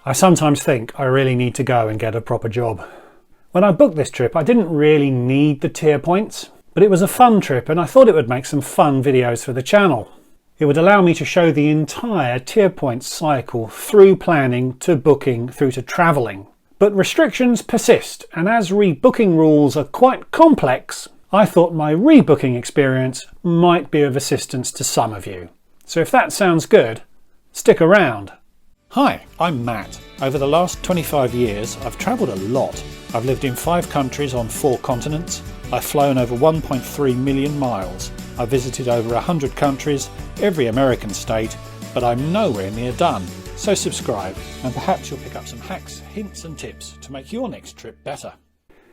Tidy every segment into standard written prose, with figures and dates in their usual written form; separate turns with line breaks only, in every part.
I sometimes think I really need to go and get a proper job. When I booked this trip, I didn't really need the tier points, but it was a fun trip and I thought it would make some fun videos for the channel. It would allow me to show the entire tier points cycle through planning to booking through to travelling. But restrictions persist, and as rebooking rules are quite complex, I thought my rebooking experience might be of assistance to some of you. So if that sounds good, stick around. Hi, I'm Matt. Over the last 25 years, I've travelled a lot. I've lived in 5 countries on 4 continents. I've flown over 1.3 million miles. I've visited over 100 countries, every American state, but I'm nowhere near done. So subscribe, and perhaps you'll pick up some hacks, hints and tips to make your next trip better.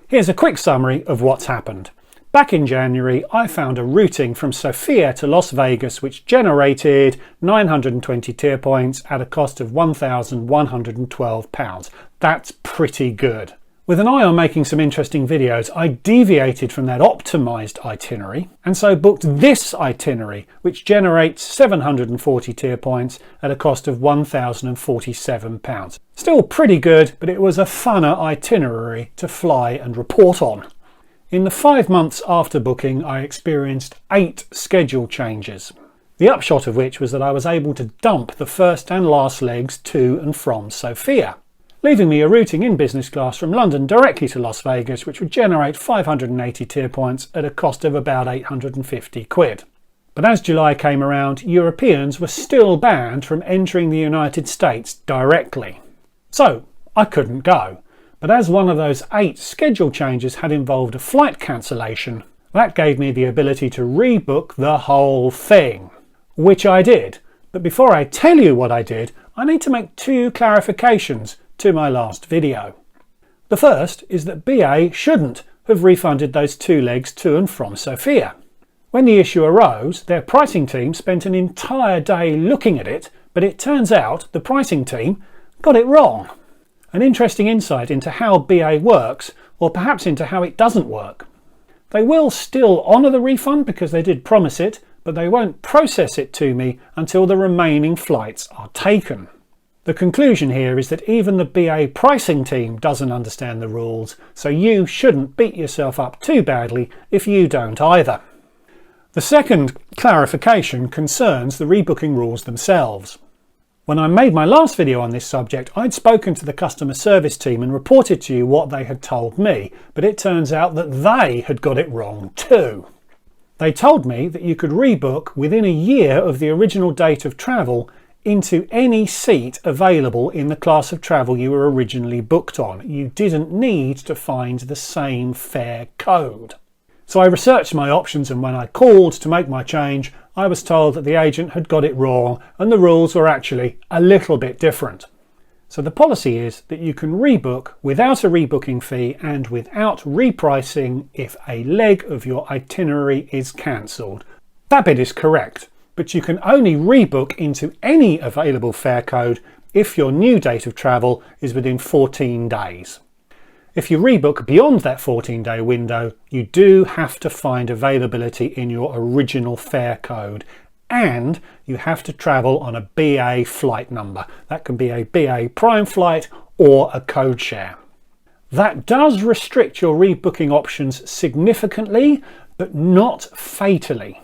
Here's a quick summary of what's happened. Back in January, I found a routing from Sofia to Las Vegas which generated 920 tier points at a cost of £1,112. That's pretty good. With an eye on making some interesting videos, I deviated from that optimised itinerary and so booked this itinerary which generates 740 tier points at a cost of £1,047. Still pretty good, but it was a funner itinerary to fly and report on. In the 5 months after booking, I experienced 8 schedule changes. The upshot of which was that I was able to dump the first and last legs to and from Sofia, leaving me a routing in business class from London directly to Las Vegas, which would generate 580 tier points at a cost of about 850 quid. But as July came around, Europeans were still banned from entering the United States directly. So I couldn't go. But as one of those 8 schedule changes had involved a flight cancellation, that gave me the ability to rebook the whole thing, which I did. But before I tell you what I did, I need to make 2 clarifications to my last video. The first is that BA shouldn't have refunded those 2 legs to and from Sofia. When the issue arose, their pricing team spent an entire day looking at it, but it turns out the pricing team got it wrong. An interesting insight into how BA works, or perhaps into how it doesn't work. They will still honour the refund because they did promise it, but they won't process it to me until the remaining flights are taken. The conclusion here is that even the BA pricing team doesn't understand the rules, so you shouldn't beat yourself up too badly if you don't either. The second clarification concerns the rebooking rules themselves. When I made my last video on this subject, I'd spoken to the customer service team and reported to you what they had told me, but it turns out that they had got it wrong too. They told me that you could rebook within a year of the original date of travel into any seat available in the class of travel you were originally booked on. You didn't need to find the same fare code. So I researched my options, and when I called to make my change, I was told that the agent had got it wrong and the rules were actually a little bit different. So the policy is that you can rebook without a rebooking fee and without repricing if a leg of your itinerary is cancelled. That bit is correct, but you can only rebook into any available fare code if your new date of travel is within 14 days. If you rebook beyond that 14-day window, you do have to find availability in your original fare code, and you have to travel on a BA flight number. That can be a BA prime flight or a code share. That does restrict your rebooking options significantly, but not fatally.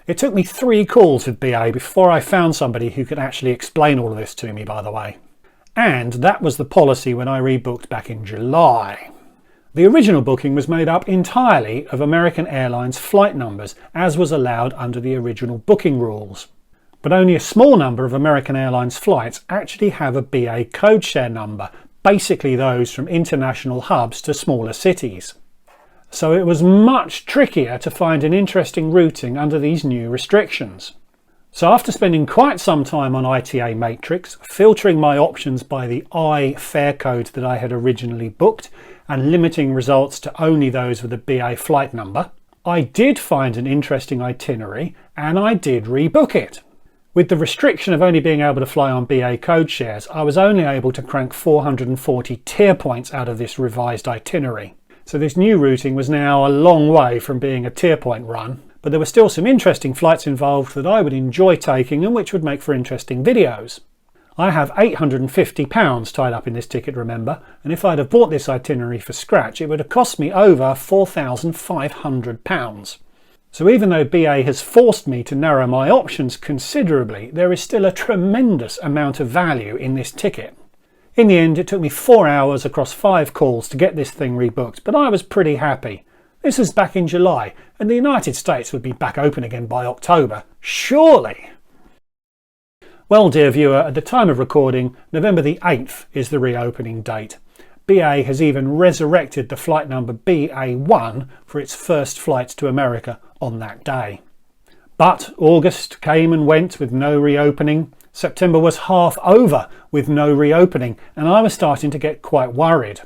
It took me 3 calls with BA before I found somebody who could actually explain all of this to me, by the way. And that was the policy when I rebooked back in July. The original booking was made up entirely of American Airlines flight numbers, as was allowed under the original booking rules. But only a small number of American Airlines flights actually have a BA code share number, basically those from international hubs to smaller cities. So it was much trickier to find an interesting routing under these new restrictions. So after spending quite some time on ITA Matrix, filtering my options by the I fare code that I had originally booked and limiting results to only those with a BA flight number, I did find an interesting itinerary and I did rebook it. With the restriction of only being able to fly on BA code shares, I was only able to crank 440 tier points out of this revised itinerary. So this new routing was now a long way from being a tier point run, but there were still some interesting flights involved that I would enjoy taking and which would make for interesting videos. I have £850 tied up in this ticket, remember, and if I'd have bought this itinerary for scratch, it would have cost me over £4,500. So even though BA has forced me to narrow my options considerably, there is still a tremendous amount of value in this ticket. In the end, it took me 4 hours across 5 calls to get this thing rebooked, but I was pretty happy. This was back in July, and the United States would be back open again by October. Surely! Well, dear viewer, at the time of recording, November the 8th is the reopening date. BA has even resurrected the flight number BA1 for its first flights to America on that day. But August came and went with no reopening. September was half over with no reopening, and I was starting to get quite worried.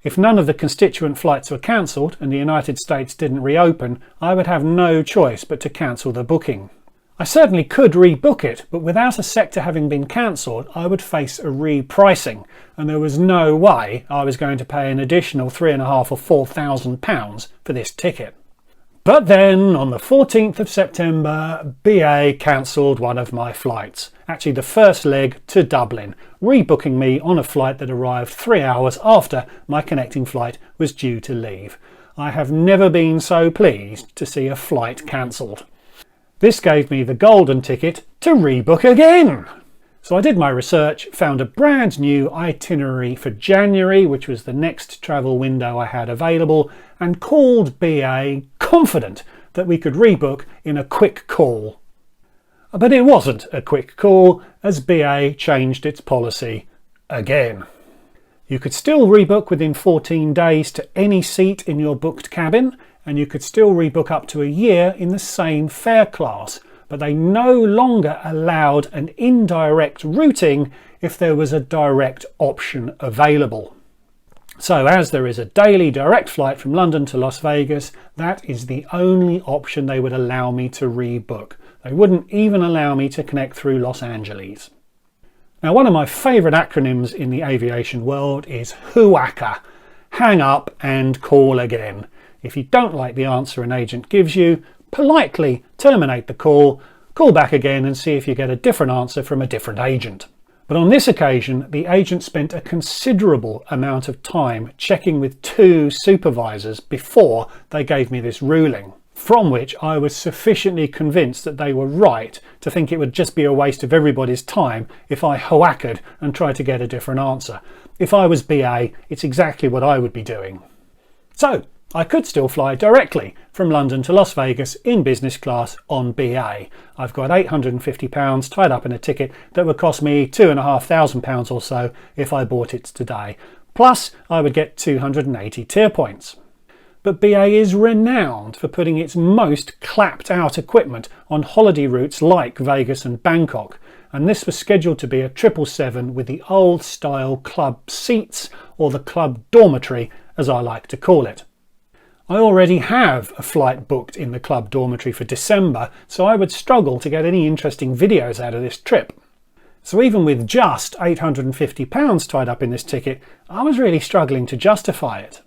If none of the constituent flights were cancelled and the United States didn't reopen, I would have no choice but to cancel the booking. I certainly could rebook it, but without a sector having been cancelled, I would face a repricing, and there was no way I was going to pay an additional £3,500 or £4,000 for this ticket. But then, on the 14th of September, BA cancelled one of my flights, actually the first leg to Dublin, rebooking me on a flight that arrived 3 hours after my connecting flight was due to leave. I have never been so pleased to see a flight cancelled. This gave me the golden ticket to rebook again. So I did my research, found a brand new itinerary for January, which was the next travel window I had available, and called BA, confident that we could rebook in a quick call. But it wasn't a quick call, as BA changed its policy again. You could still rebook within 14 days to any seat in your booked cabin, and you could still rebook up to a year in the same fare class, but they no longer allowed an indirect routing if there was a direct option available. So as there is a daily direct flight from London to Las Vegas, that is the only option they would allow me to rebook. They wouldn't even allow me to connect through Los Angeles. Now, one of my favourite acronyms in the aviation world is HUACA, hang up and call again. If you don't like the answer an agent gives you, politely terminate the call, call back again and see if you get a different answer from a different agent. But on this occasion, the agent spent a considerable amount of time checking with 2 supervisors before they gave me this ruling, from which I was sufficiently convinced that they were right to think it would just be a waste of everybody's time if I hoackered and tried to get a different answer. If I was BA, it's exactly what I would be doing. So, I could still fly directly from London to Las Vegas in business class on BA. I've got £850 tied up in a ticket that would cost me £2,500 or so if I bought it today. Plus, I would get 280 tier points. But BA is renowned for putting its most clapped out equipment on holiday routes like Vegas and Bangkok, and this was scheduled to be a 777 with the old style club seats, or the club dormitory as I like to call it. I already have a flight booked in the club dormitory for December, so I would struggle to get any interesting videos out of this trip. So even with just £850 tied up in this ticket, I was really struggling to justify it.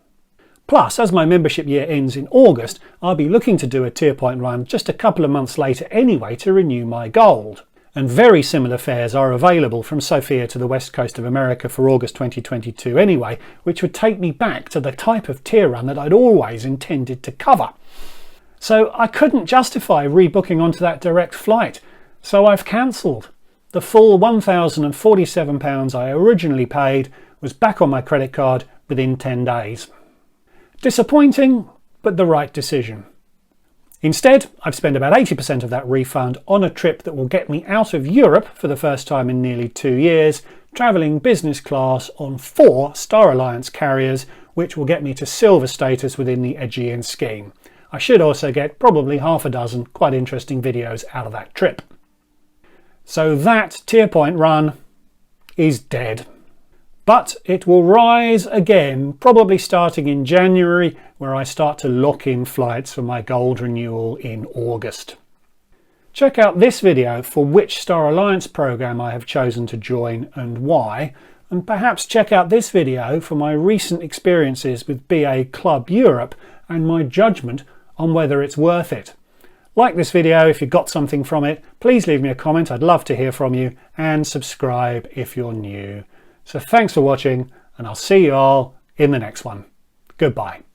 Plus, as my membership year ends in August, I'll be looking to do a tier point run just a couple of months later anyway to renew my gold. And very similar fares are available from Sofia to the west coast of America for August 2022 anyway, which would take me back to the type of tier run that I'd always intended to cover. So I couldn't justify rebooking onto that direct flight, so I've cancelled. The full £1,047 I originally paid was back on my credit card within 10 days. Disappointing, but the right decision. Instead, I've spent about 80% of that refund on a trip that will get me out of Europe for the first time in nearly 2 years, travelling business class on 4 Star Alliance carriers, which will get me to silver status within the Aegean scheme. I should also get probably half a dozen quite interesting videos out of that trip. So that tier point run is dead. But it will rise again, probably starting in January, where I start to lock in flights for my gold renewal in August. Check out this video for which Star Alliance program I have chosen to join and why, and perhaps check out this video for my recent experiences with BA Club Europe and my judgment on whether it's worth it. Like this video if you got something from it. Please leave me a comment, I'd love to hear from you, and subscribe if you're new. So thanks for watching, and I'll see you all in the next one. Goodbye.